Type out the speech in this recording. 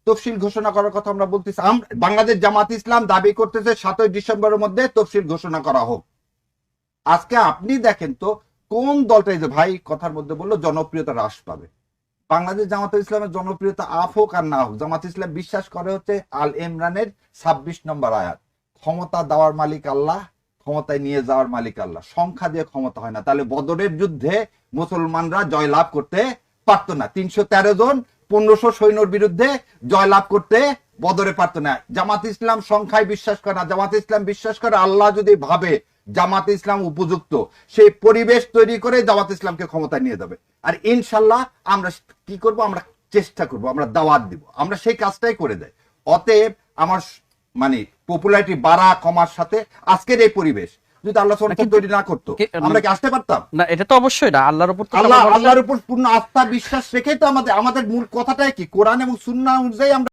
তফসিল ঘোষণা করার কথা আমরা বলতেছি। বাংলাদেশ জামাত ইসলাম দাবি করতেছে 7ই ডিসেম্বরের মধ্যে তফসিল ঘোষণা করা হোক। আজকে আপনি দেখেন তো কোন দলটাই যে ভাই কথার মধ্যে বললো জনপ্রিয়তা হ্রাস পাবে। বাংলাদেশ জামাত ইসলামের জনপ্রিয়তা আপ হোক আর না হোক, জামাত ইসলাম বিশ্বাস করে হচ্ছে আল ইমরানের 26 নম্বর আয়াত, ক্ষমতা দেওয়ার মালিক আল্লাহ, ক্ষমতায় নিয়ে যাওয়ার মালিক আল্লাহ। সংখ্যা দিয়ে ক্ষমতা হয় না। তাহলে বদরের যুদ্ধে মুসলমানরা জয়লাভ করতে পারতো না। 313 জন 1500 সৈন্যর বিরুদ্ধে জয়লাভ করতে বদরে পারতো না। জামাত ইসলাম সংখ্যায় বিশ্বাস করে না। জামাত ইসলাম বিশ্বাস করে আল্লাহ যদি ভাবে জামাত ইসলাম উপযুক্ত, সেই পরিবেশ তৈরি করে জামাত ইসলামকে ক্ষমতায় নিয়ে যাবে। আর ইনশাল্লাহ আমরা কি করব? আমরা চেষ্টা করব, আমরা দাওয়াত দিব, আমরা সেই কাজটাই করে দেয়। অতএব আমার মানে পপুলারিটি বাড়া কমার সাথে আজকের এই পরিবেশ যদি আল্লাহ সুবহানাহু তৈরি না করতো, আমরা কি আসতে পারতাম? না, এটা তো অবশ্যই না। আল্লাহর উপর আল্লাহর উপর পূর্ণ আস্থা বিশ্বাস রেখেই তো আমাদের মূল কথাটাই কি, কোরআন এবং সুন্নাহ অনুযায়ী আমরা